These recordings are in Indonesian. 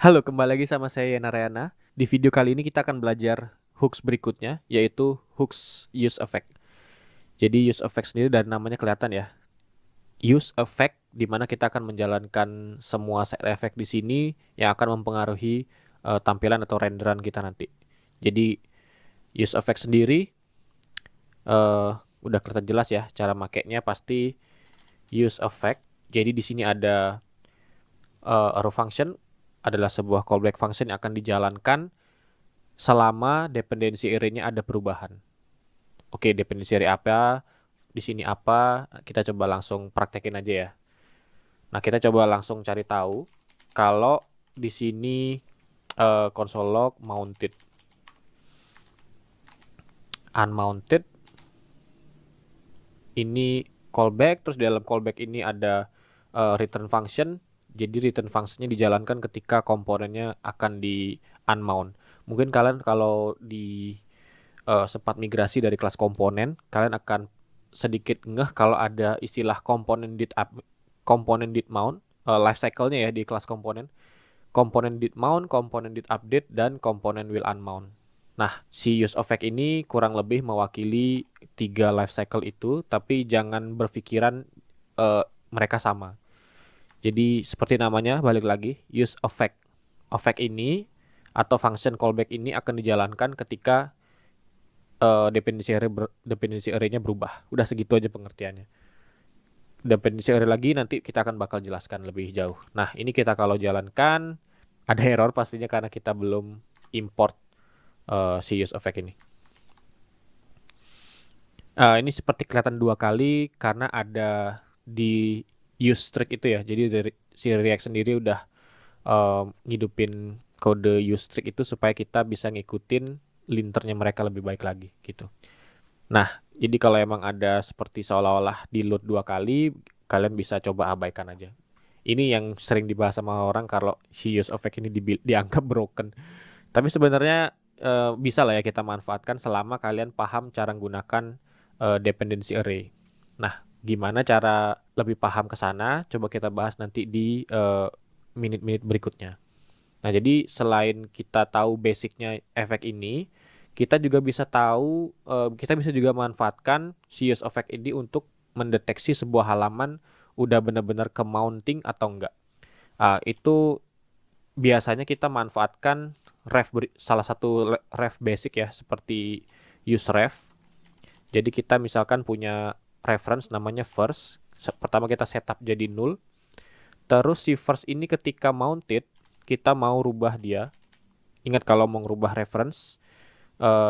Halo, kembali lagi sama saya Yana Rayana. Di video kali ini kita akan belajar hooks berikutnya, yaitu hooks use effect. Jadi use effect sendiri dari namanya kelihatan ya. Use effect di mana kita akan menjalankan semua side effect di sini yang akan mempengaruhi tampilan atau renderan kita nanti. Jadi use effect sendiri udah kelihatan jelas ya cara makainya pasti use effect. Jadi di sini ada arrow function adalah sebuah callback function yang akan dijalankan selama dependensi array-nya ada perubahan. Oke, dependensi array apa, di sini apa, kita coba langsung praktekin aja ya. Nah, kita coba langsung cari tahu kalau di sini console log mounted unmounted ini callback, terus di dalam callback ini ada return function. Jadi return functionnya dijalankan ketika komponennya akan di unmount. Mungkin kalian kalau di sempat migrasi dari kelas komponen, kalian akan sedikit ngeh kalau ada istilah komponen did mount, life cycle-nya ya di kelas komponen. Komponen did mount, komponen did update, dan komponen will unmount. Nah, si use effect ini kurang lebih mewakili tiga life cycle itu, tapi jangan berpikiran eh, mereka sama. Jadi seperti namanya, balik lagi, use effect. Effect ini atau function callback ini akan dijalankan ketika dependensi array-nya berubah. Udah segitu aja pengertiannya. Dependensi array lagi nanti kita akan bakal jelaskan lebih jauh. Nah, ini kita kalau jalankan ada error pastinya karena kita belum import si use effect ini. Ini seperti kelihatan dua kali karena ada di use strict itu ya. Jadi dari si React sendiri udah ngidupin kode use strict itu supaya kita bisa ngikutin linternya mereka lebih baik lagi gitu. Nah, jadi kalau emang ada seperti seolah-olah di load dua kali, kalian bisa coba abaikan aja. Ini yang sering dibahas sama orang kalau si use effect ini dianggap broken. Tapi sebenarnya bisa lah ya kita manfaatkan selama kalian paham cara menggunakan dependency array. Nah, gimana cara lebih paham ke sana? Coba kita bahas nanti di menit-menit berikutnya. Nah, jadi selain kita tahu basicnya efek ini, kita juga bisa tahu, kita bisa juga manfaatkan si use effect ini untuk mendeteksi sebuah halaman udah benar-benar ke mounting atau enggak. Itu biasanya kita manfaatkan salah satu ref basic ya, seperti useRef. Jadi kita misalkan punya reference namanya first. Pertama kita setup jadi null. Terus si first ini ketika mounted, kita mau rubah dia. Ingat kalau mau rubah reference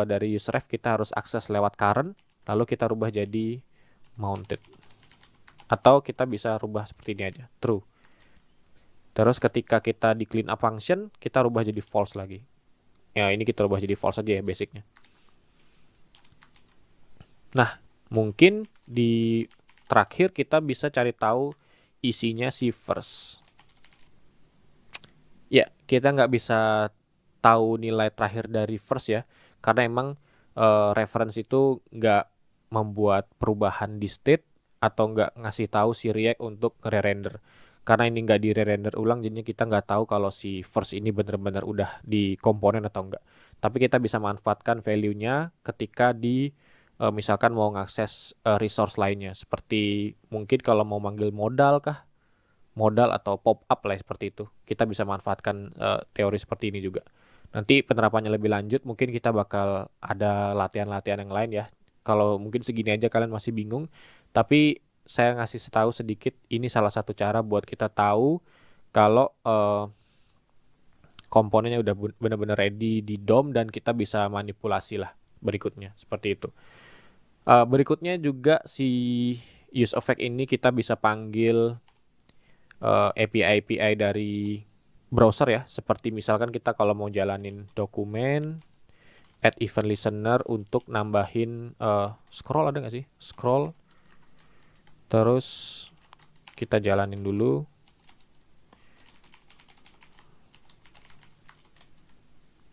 dari useref kita harus akses lewat current, lalu kita rubah jadi mounted. Atau kita bisa rubah seperti ini aja, true. Terus ketika kita di clean up function, kita rubah jadi false lagi. Ya, ini kita rubah jadi false aja ya basicnya. Nah, mungkin di terakhir kita bisa cari tahu isinya si first. Ya, kita nggak bisa tahu nilai terakhir dari first ya, karena emang reference itu nggak membuat perubahan di state atau nggak ngasih tahu si React untuk re-render. Karena ini nggak di-render ulang, jadinya kita nggak tahu kalau si first ini benar-benar udah di komponen atau enggak. Tapi kita bisa manfaatkan value-nya ketika di misalkan mau ngakses resource lainnya. Seperti mungkin kalau mau manggil modal atau pop up lah seperti itu. Kita bisa manfaatkan teori seperti ini juga. Nanti penerapannya lebih lanjut, mungkin kita bakal ada latihan-latihan yang lain ya. Kalau mungkin segini aja kalian masih bingung, tapi saya ngasih tahu sedikit, ini salah satu cara buat kita tahu kalau komponennya udah benar-benar ready di DOM dan kita bisa manipulasi lah berikutnya, seperti itu. Berikutnya juga si use effect ini kita bisa panggil API-API dari browser ya, seperti misalkan kita kalau mau jalanin dokumen add event listener untuk nambahin scroll, ada nggak sih scroll, terus kita jalanin dulu.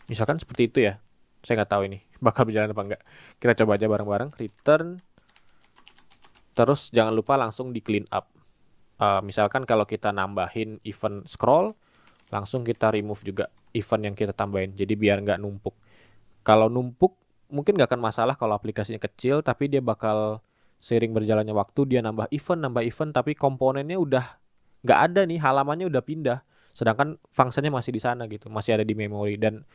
Misalkan seperti itu ya, saya nggak tahu ini bakal berjalan apa enggak. Kita coba aja bareng-bareng, return, terus jangan lupa langsung di clean up. Misalkan kalau kita nambahin event scroll, langsung kita remove juga event yang kita tambahin. Jadi biar nggak numpuk. Kalau numpuk mungkin nggak akan masalah kalau aplikasinya kecil, tapi dia bakal seiring berjalannya waktu dia nambah event, tapi komponennya udah nggak ada nih, halamannya udah pindah. Sedangkan fungsinya masih di sana gitu, masih ada di memori. Dan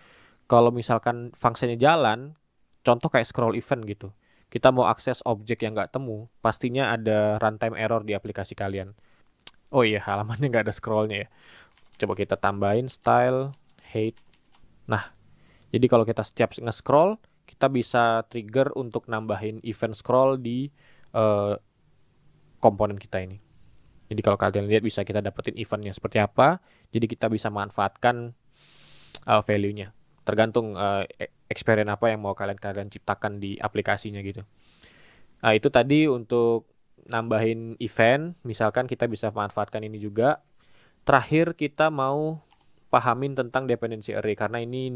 kalau misalkan fungsinya jalan, contoh kayak scroll event gitu, kita mau akses objek yang nggak temu, pastinya ada runtime error di aplikasi kalian. Oh iya, halamannya nggak ada scrollnya ya. Coba kita tambahin style height. Nah, jadi kalau kita setiap nge-scroll, kita bisa trigger untuk nambahin event scroll di eh, komponen kita ini. Jadi kalau kalian lihat bisa kita dapetin eventnya seperti apa. Jadi kita bisa manfaatkan value-nya. Tergantung experience apa yang mau kalian ciptakan di aplikasinya gitu. Nah, itu tadi untuk nambahin event. Misalkan kita bisa manfaatkan ini juga. Terakhir kita mau pahamin tentang dependency array karena ini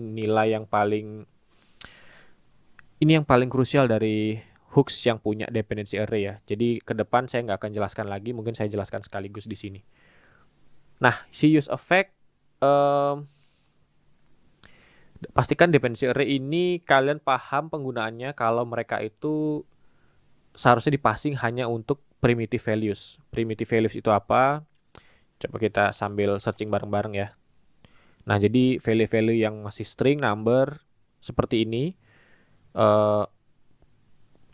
yang paling krusial dari hooks yang punya dependency array ya. Jadi ke depan saya nggak akan jelaskan lagi, mungkin saya jelaskan sekaligus di sini. Nah, si use effect, pastikan dependency array ini kalian paham penggunaannya kalau mereka itu seharusnya dipassing hanya untuk primitive values. Primitive values itu apa? Coba kita sambil searching bareng-bareng ya. Nah, jadi value-value yang masih string, number, seperti ini, eh,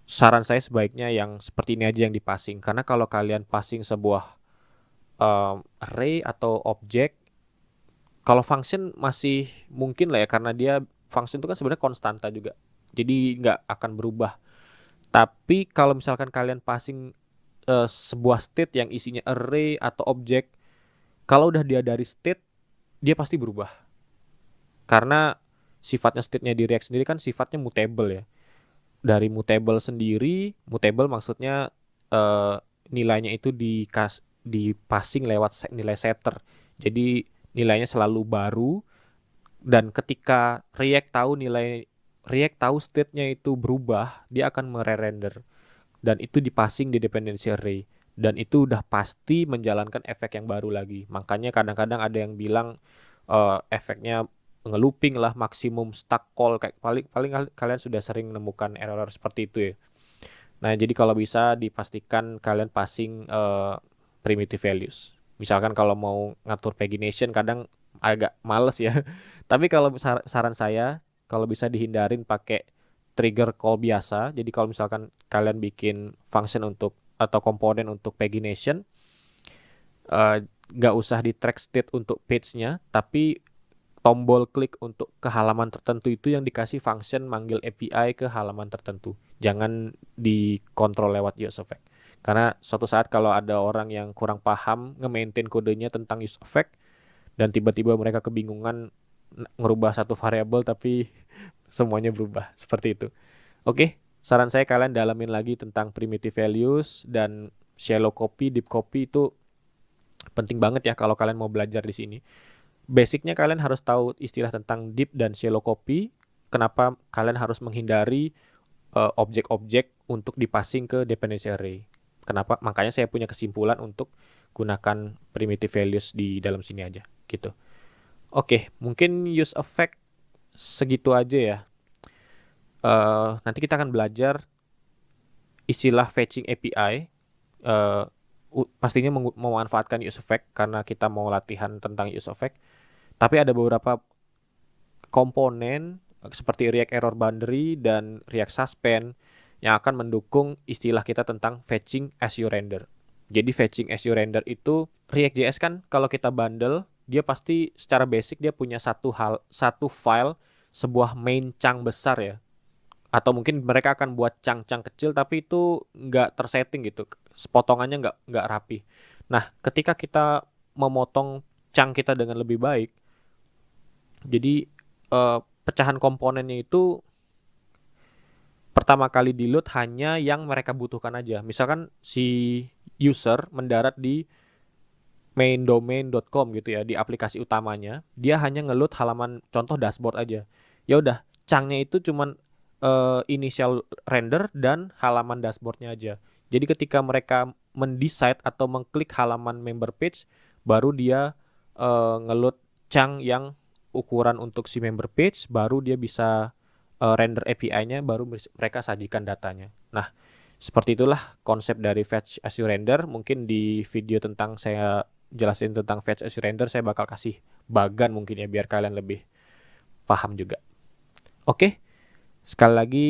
saran saya sebaiknya yang seperti ini aja yang dipassing. Karena kalau kalian passing sebuah array atau objek, kalau function masih mungkin lah ya, karena dia function itu kan sebenarnya konstanta juga. Jadi nggak akan berubah. Tapi kalau misalkan kalian passing sebuah state yang isinya array atau objek, kalau udah dia dari state, dia pasti berubah. Karena sifatnya state-nya di React sendiri kan sifatnya mutable ya. Dari mutable sendiri, mutable maksudnya eh, nilainya itu di passing lewat nilai setter. Jadi nilainya selalu baru dan ketika React tahu state-nya itu berubah, dia akan mere-render dan itu dipassing di dependency array dan itu udah pasti menjalankan efek yang baru lagi. Makanya kadang-kadang ada yang bilang efeknya ngelooping lah, maksimum stack call, kayak paling paling kalian sudah sering menemukan error seperti itu ya. Nah, jadi kalau bisa dipastikan kalian passing primitive values. Misalkan kalau mau ngatur pagination kadang agak males ya. Tapi kalau saran saya, kalau bisa dihindarin pakai trigger call biasa. Jadi kalau misalkan kalian bikin function untuk atau komponen untuk pagination, eh, nggak usah di track state untuk page-nya, tapi tombol klik untuk ke halaman tertentu itu yang dikasih function manggil API ke halaman tertentu. Jangan dikontrol lewat use effect. Karena suatu saat kalau ada orang yang kurang paham nge-maintain kodenya tentang use effect dan tiba-tiba mereka kebingungan ngerubah satu variabel tapi semuanya berubah. Seperti itu. Oke, saran saya kalian dalamin lagi tentang primitive values dan shallow copy, deep copy itu penting banget ya kalau kalian mau belajar di sini. Basicnya kalian harus tahu istilah tentang deep dan shallow copy. Kenapa kalian harus menghindari objek-objek untuk dipassing ke dependency array. Kenapa? Makanya saya punya kesimpulan untuk gunakan primitive values di dalam sini aja, gitu. Oke, mungkin use effect segitu aja ya. Nanti kita akan belajar istilah fetching API. Pastinya memanfaatkan use effect karena kita mau latihan tentang use effect. Tapi ada beberapa komponen seperti React Error Boundary dan React Suspend yang akan mendukung istilah kita tentang fetching as you render. Jadi fetching as you render itu React.js kan kalau kita bundle, dia pasti secara basic dia punya satu file sebuah main chunk besar ya. Atau mungkin mereka akan buat chunk-chunk kecil tapi itu nggak tersetting gitu. Potongannya nggak rapi. Nah, ketika kita memotong chunk kita dengan lebih baik, jadi pecahan komponennya itu pertama kali di load hanya yang mereka butuhkan aja. Misalkan si user mendarat di main-domain.com gitu ya, di aplikasi utamanya, dia hanya ngeload halaman contoh dashboard aja. Ya udah, chunknya itu cuman initial render dan halaman dashboardnya aja. Jadi ketika mereka mendecide atau mengklik halaman member page, baru dia ngeload chunk yang ukuran untuk si member page, baru dia bisa render API-nya, baru mereka sajikan datanya. Nah, seperti itulah konsep dari Fetch as you render. Mungkin di video tentang saya jelasin tentang Fetch as you render, saya bakal kasih bagan mungkin ya, biar kalian lebih paham juga. Oke, sekali lagi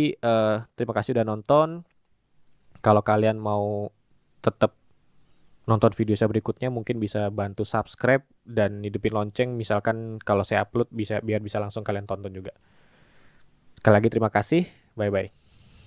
terima kasih udah nonton. Kalau kalian mau tetap nonton video saya berikutnya, mungkin bisa bantu subscribe dan hidupin lonceng. Misalkan kalau saya upload, biar bisa langsung kalian tonton juga. Sekali lagi terima kasih. Bye-bye.